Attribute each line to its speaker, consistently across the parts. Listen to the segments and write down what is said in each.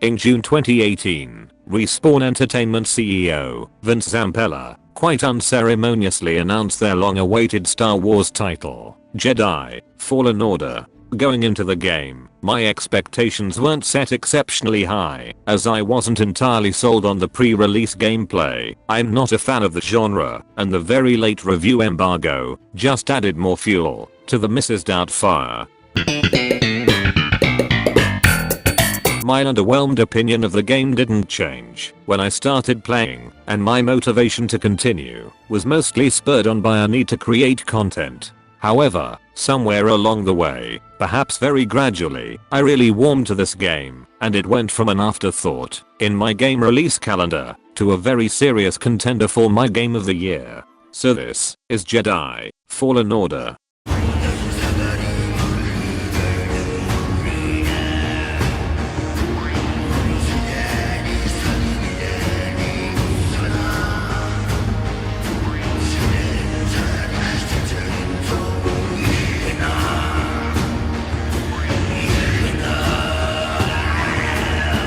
Speaker 1: In June 2018, Respawn Entertainment CEO, Vince Zampella, quite unceremoniously announced their long-awaited Star Wars title, Jedi Fallen Order. Going into the game, my expectations weren't set exceptionally high, as I wasn't entirely sold on the pre-release gameplay. I'm not a fan of the genre, and the very late review embargo just added more fuel to the Mrs. Doubtfire. My underwhelmed opinion of the game didn't change when I started playing, and my motivation to continue was mostly spurred on by a need to create content. However, somewhere along the way, perhaps very gradually, I really warmed to this game, and it went from an afterthought in my game release calendar to a very serious contender for my game of the year. So this is Jedi Fallen Order.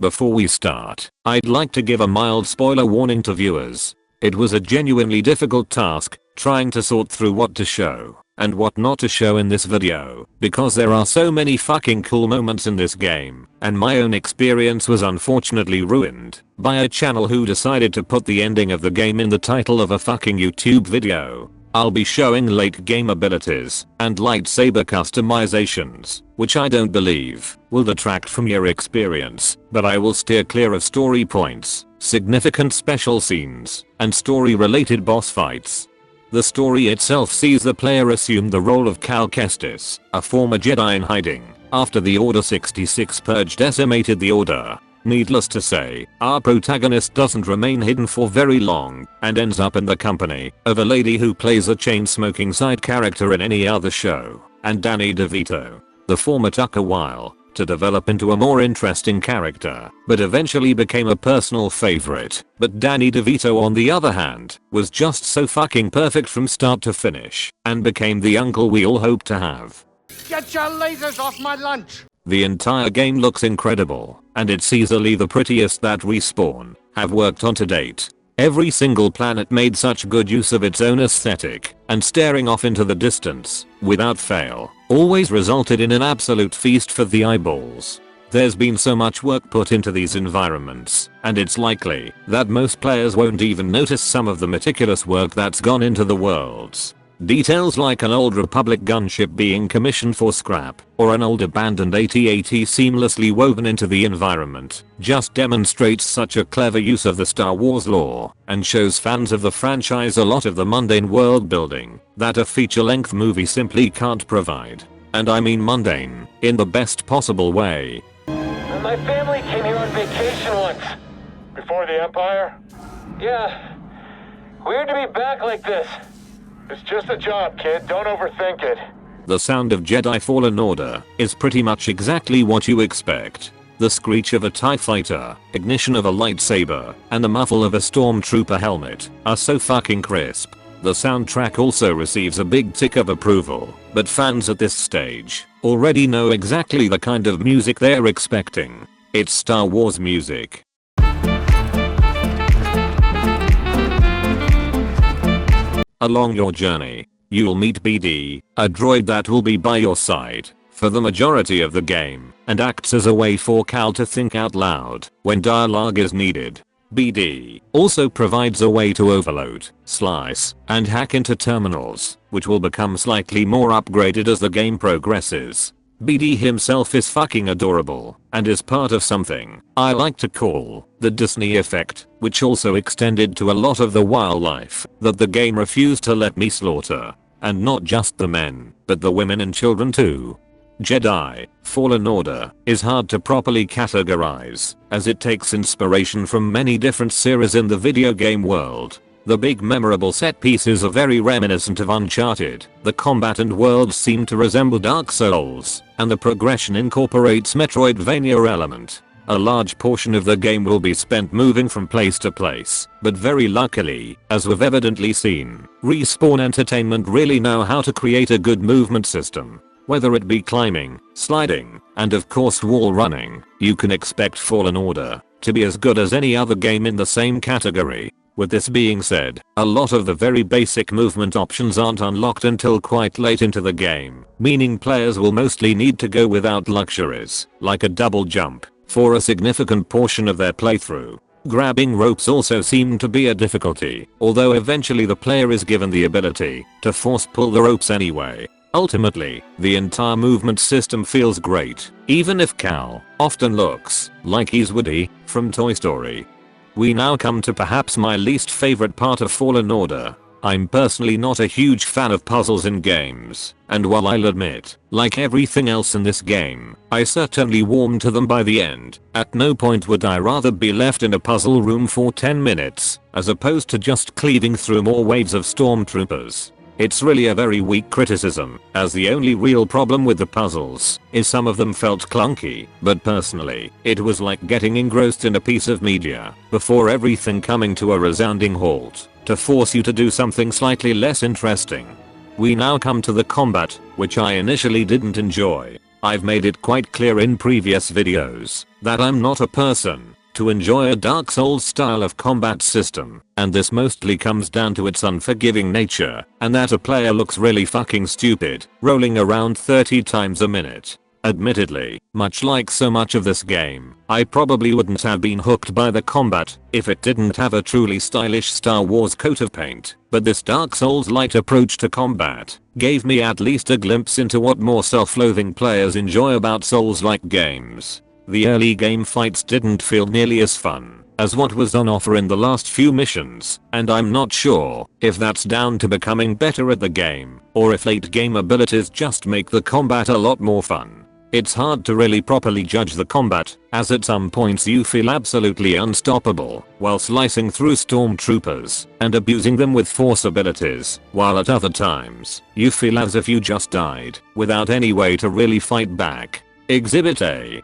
Speaker 1: Before we start, I'd like to give a mild spoiler warning to viewers. It was a genuinely difficult task trying to sort through what to show and what not to show in this video, because there are so many fucking cool moments in this game, and my own experience was unfortunately ruined by a channel who decided to put the ending of the game in the title of a fucking YouTube video. I'll be showing late game abilities and lightsaber customizations, which I don't believe will detract from your experience, but I will steer clear of story points, significant special scenes, and story-related boss fights. The story itself sees the player assume the role of Cal Kestis, a former Jedi in hiding, after the Order 66 purge decimated the Order. Needless to say, our protagonist doesn't remain hidden for very long and ends up in the company of a lady who plays a chain-smoking side character in any other show, and Danny DeVito, the former Tucker Weil, to develop into a more interesting character, but eventually became a personal favorite. But Danny DeVito, on the other hand, was just so fucking perfect from start to finish, and became the uncle we all hoped to have.
Speaker 2: Get your lasers off my lunch!
Speaker 1: The entire game looks incredible, and it's easily the prettiest that Respawn have worked on to date. Every single planet made such good use of its own aesthetic, and staring off into the distance, without fail, always resulted in an absolute feast for the eyeballs. There's been so much work put into these environments, and it's likely that most players won't even notice some of the meticulous work that's gone into the worlds. Details like an old Republic gunship being commissioned for scrap, or an old abandoned AT-AT seamlessly woven into the environment, just demonstrates such a clever use of the Star Wars lore, and shows fans of the franchise a lot of the mundane world building that a feature-length movie simply can't provide. And I mean mundane, in the best possible way.
Speaker 3: My family came here on vacation once.
Speaker 2: Before the Empire?
Speaker 3: Yeah. Weird to be back like this.
Speaker 2: It's just a job, kid. Don't overthink it.
Speaker 1: The sound of Jedi Fallen Order is pretty much exactly what you expect. The screech of a TIE fighter, ignition of a lightsaber, and the muffle of a stormtrooper helmet are so fucking crisp. The soundtrack also receives a big tick of approval, but fans at this stage already know exactly the kind of music they're expecting. It's Star Wars music. Along your journey, you'll meet BD, a droid that will be by your side for the majority of the game, and acts as a way for Cal to think out loud when dialogue is needed. BD also provides a way to overload, slice, and hack into terminals, which will become slightly more upgraded as the game progresses. BD himself is fucking adorable, and is part of something I like to call the Disney effect, which also extended to a lot of the wildlife that the game refused to let me slaughter. And not just the men, but the women and children too. Jedi Fallen Order is hard to properly categorize, as it takes inspiration from many different series in the video game world. The big memorable set pieces are very reminiscent of Uncharted, the combat and worlds seem to resemble Dark Souls, and the progression incorporates Metroidvania element. A large portion of the game will be spent moving from place to place, but very luckily, as we've evidently seen, Respawn Entertainment really know how to create a good movement system. Whether it be climbing, sliding, and of course wall running, you can expect Fallen Order to be as good as any other game in the same category. With this being said, a lot of the very basic movement options aren't unlocked until quite late into the game, meaning players will mostly need to go without luxuries, like a double jump, for a significant portion of their playthrough. Grabbing ropes also seem to be a difficulty, although eventually the player is given the ability to force pull the ropes anyway. Ultimately, the entire movement system feels great, even if Cal often looks like he's Woody from Toy Story. We now come to perhaps my least favorite part of Fallen Order. I'm personally not a huge fan of puzzles in games, and while I'll admit, like everything else in this game, I certainly warmed to them by the end, at no point would I rather be left in a puzzle room for 10 minutes, as opposed to just cleaving through more waves of stormtroopers. It's really a very weak criticism, as the only real problem with the puzzles is some of them felt clunky, but personally, it was like getting engrossed in a piece of media before everything coming to a resounding halt to force you to do something slightly less interesting. We now come to the combat, which I initially didn't enjoy. I've made it quite clear in previous videos that I'm not a person to enjoy a Dark Souls style of combat system, and this mostly comes down to its unforgiving nature, and that a player looks really fucking stupid, rolling around 30 times a minute. Admittedly, much like so much of this game, I probably wouldn't have been hooked by the combat if it didn't have a truly stylish Star Wars coat of paint, but this Dark Souls light approach to combat gave me at least a glimpse into what more self-loathing players enjoy about Souls-like games. The early game fights didn't feel nearly as fun as what was on offer in the last few missions, and I'm not sure if that's down to becoming better at the game, or if late game abilities just make the combat a lot more fun. It's hard to really properly judge the combat, as at some points you feel absolutely unstoppable while slicing through stormtroopers and abusing them with force abilities, while at other times you feel as if you just died without any way to really fight back. Exhibit A.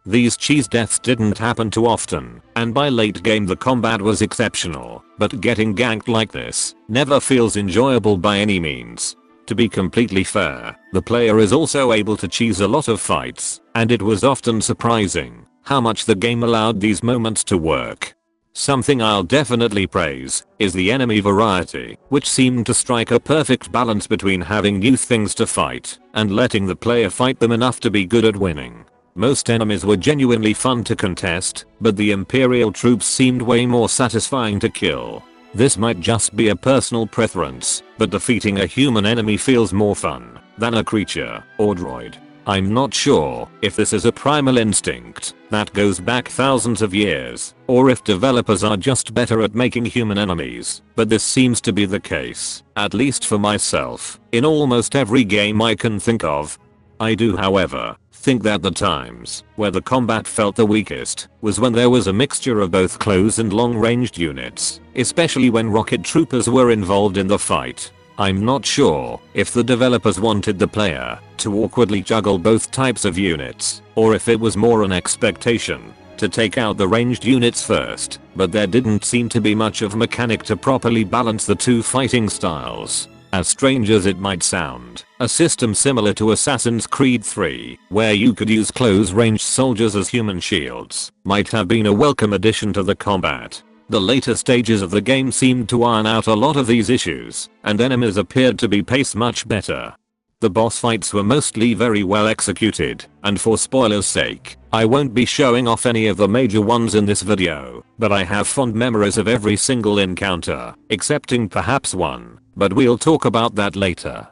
Speaker 1: These cheese deaths didn't happen too often, and by late game the combat was exceptional, but getting ganked like this never feels enjoyable by any means. To be completely fair, the player is also able to cheese a lot of fights, and it was often surprising how much the game allowed these moments to work. Something I'll definitely praise is the enemy variety, which seemed to strike a perfect balance between having new things to fight and letting the player fight them enough to be good at winning. Most enemies were genuinely fun to contest, but the Imperial troops seemed way more satisfying to kill. This might just be a personal preference, but defeating a human enemy feels more fun than a creature or droid. I'm not sure if this is a primal instinct that goes back thousands of years, or if developers are just better at making human enemies, but this seems to be the case, at least for myself, in almost every game I can think of. I do, however, think that the times where the combat felt the weakest was when there was a mixture of both close and long-ranged units, especially when rocket troopers were involved in the fight. I'm not sure if the developers wanted the player to awkwardly juggle both types of units, or if it was more an expectation to take out the ranged units first, but there didn't seem to be much of a mechanic to properly balance the two fighting styles. As strange as it might sound, a system similar to Assassin's Creed 3, where you could use close-range soldiers as human shields, might have been a welcome addition to the combat. The later stages of the game seemed to iron out a lot of these issues, and enemies appeared to be paced much better. The boss fights were mostly very well executed, and for spoilers' sake, I won't be showing off any of the major ones in this video, but I have fond memories of every single encounter, excepting perhaps one, but we'll talk about that later.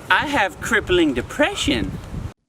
Speaker 4: I have crippling depression.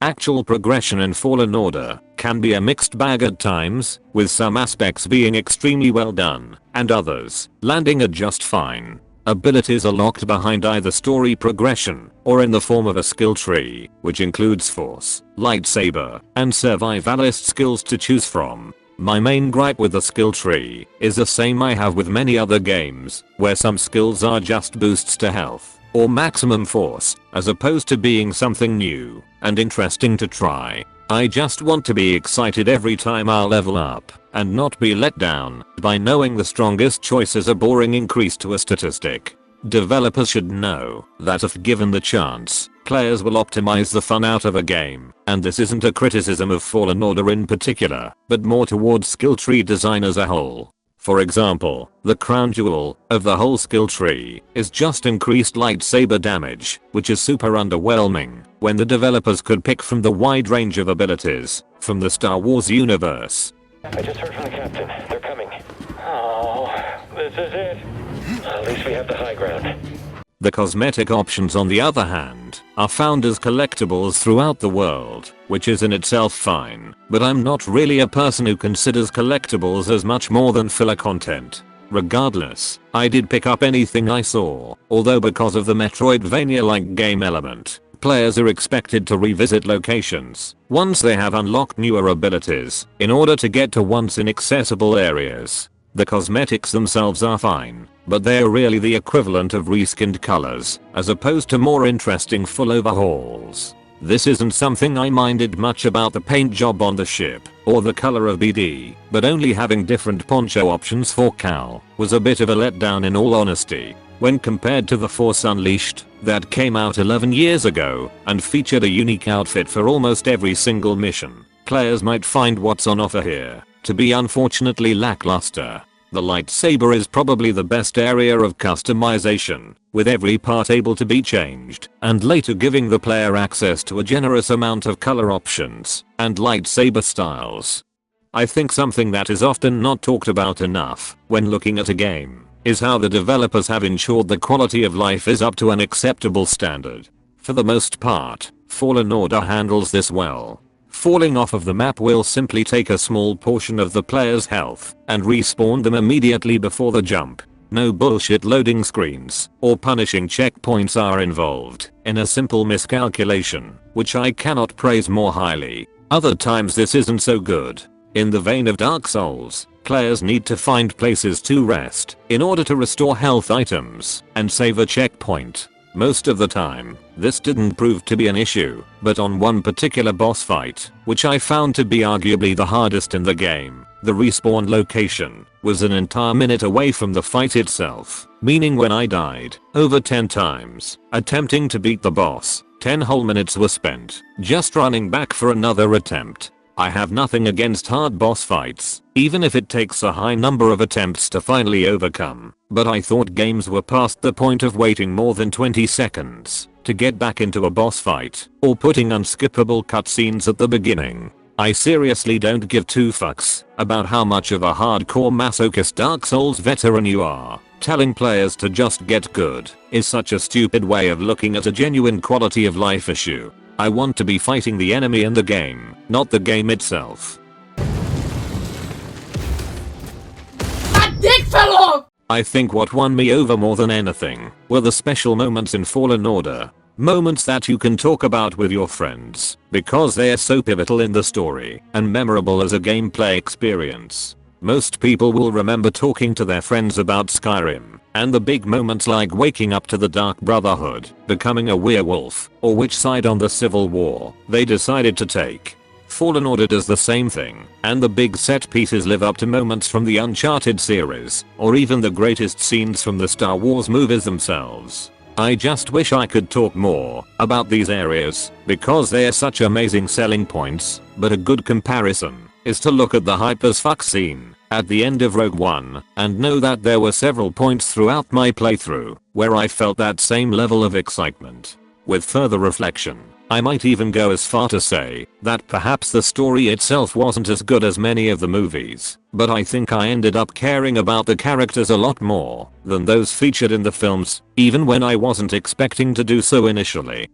Speaker 1: Actual progression in Fallen Order can be a mixed bag at times, with some aspects being extremely well done, and others landing at just fine. Abilities are locked behind either story progression, or in the form of a skill tree, which includes force, lightsaber, and survivalist skills to choose from. My main gripe with the skill tree is the same I have with many other games, where some skills are just boosts to health or maximum force, as opposed to being something new and interesting to try. I just want to be excited every time I level up, and not be let down by knowing the strongest choice is a boring increase to a statistic. Developers should know that if given the chance, players will optimize the fun out of a game, and this isn't a criticism of Fallen Order in particular, but more towards skill tree design as a whole. For example, the crown jewel of the whole skill tree is just increased lightsaber damage, which is super underwhelming when the developers could pick from the wide range of abilities from the Star Wars universe.
Speaker 2: I just heard from the captain. They're coming. Oh, this is it. At least we have the high ground.
Speaker 1: The cosmetic options, on the other hand, are found as collectibles throughout the world, which is in itself fine, but I'm not really a person who considers collectibles as much more than filler content. Regardless, I did pick up anything I saw, although because of the Metroidvania-like game element, players are expected to revisit locations once they have unlocked newer abilities in order to get to once inaccessible areas. The cosmetics themselves are fine, but they are really the equivalent of reskinned colors, as opposed to more interesting full overhauls. This isn't something I minded much about the paint job on the ship, or the color of BD, but only having different poncho options for Cal was a bit of a letdown in all honesty, when compared to The Force Unleashed, that came out 11 years ago, and featured a unique outfit for almost every single mission. Players might find what's on offer here to be unfortunately lackluster. The lightsaber is probably the best area of customization, with every part able to be changed, and later giving the player access to a generous amount of color options and lightsaber styles. I think something that is often not talked about enough when looking at a game is how the developers have ensured the quality of life is up to an acceptable standard. For the most part, Fallen Order handles this well. Falling off of the map will simply take a small portion of the player's health and respawn them immediately before the jump. No bullshit loading screens or punishing checkpoints are involved in a simple miscalculation, which I cannot praise more highly. Other times this isn't so good. In the vein of Dark Souls, players need to find places to rest in order to restore health items and save a checkpoint. Most of the time, this didn't prove to be an issue, but on one particular boss fight, which I found to be arguably the hardest in the game, the respawn location was an entire minute away from the fight itself, meaning when I died over 10 times attempting to beat the boss, 10 whole minutes were spent just running back for another attempt. I have nothing against hard boss fights, even if it takes a high number of attempts to finally overcome, but I thought games were past the point of waiting more than 20 seconds to get back into a boss fight, or putting unskippable cutscenes at the beginning. I seriously don't give two fucks about how much of a hardcore masochist Dark Souls veteran you are. Telling players to just get good is such a stupid way of looking at a genuine quality of life issue. I want to be fighting the enemy in the game, not the game itself.
Speaker 5: My dick fell off!
Speaker 1: I think what won me over more than anything were the special moments in Fallen Order. Moments that you can talk about with your friends, because they are so pivotal in the story and memorable as a gameplay experience. Most people will remember talking to their friends about Skyrim, and the big moments like waking up to the Dark Brotherhood, becoming a werewolf, or which side on the Civil War they decided to take. Fallen Order does the same thing, and the big set pieces live up to moments from the Uncharted series, or even the greatest scenes from the Star Wars movies themselves. I just wish I could talk more about these areas, because they are such amazing selling points, but a good comparison is to look at the hype as fuck scene at the end of Rogue One and know that there were several points throughout my playthrough where I felt that same level of excitement. With further reflection, I might even go as far to say that perhaps the story itself wasn't as good as many of the movies, but I think I ended up caring about the characters a lot more than those featured in the films, even when I wasn't expecting to do so initially.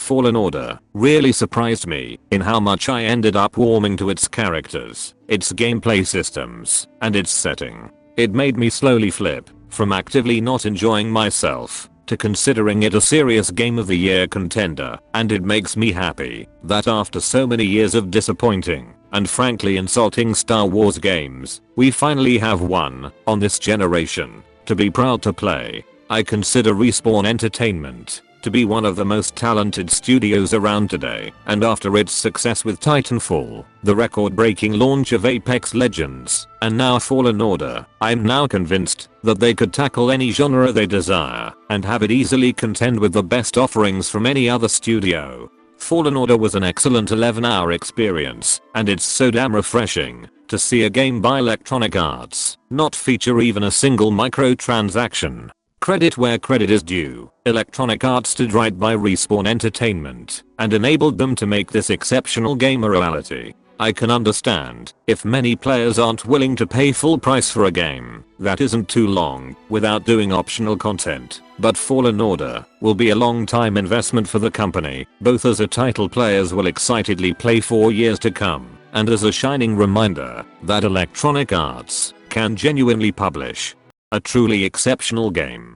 Speaker 1: Fallen Order really surprised me in how much I ended up warming to its characters, its gameplay systems, and its setting. It made me slowly flip from actively not enjoying myself to considering it a serious Game of the Year contender, and it makes me happy that after so many years of disappointing, and frankly insulting Star Wars games, we finally have one, on this generation, to be proud to play. I consider Respawn Entertainment to be one of the most talented studios around today, and after its success with Titanfall, the record-breaking launch of Apex Legends, and now Fallen Order, I'm now convinced that they could tackle any genre they desire, and have it easily contend with the best offerings from any other studio. Fallen Order was an excellent 11-hour experience, and it's so damn refreshing to see a game by Electronic Arts not feature even a single microtransaction. Credit where credit is due, Electronic Arts did right by Respawn Entertainment and enabled them to make this exceptional game a reality. I can understand if many players aren't willing to pay full price for a game that isn't too long without doing optional content, but Fallen Order will be a long time investment for the company, both as a title players will excitedly play for years to come, and as a shining reminder that Electronic Arts can genuinely publish a truly exceptional game.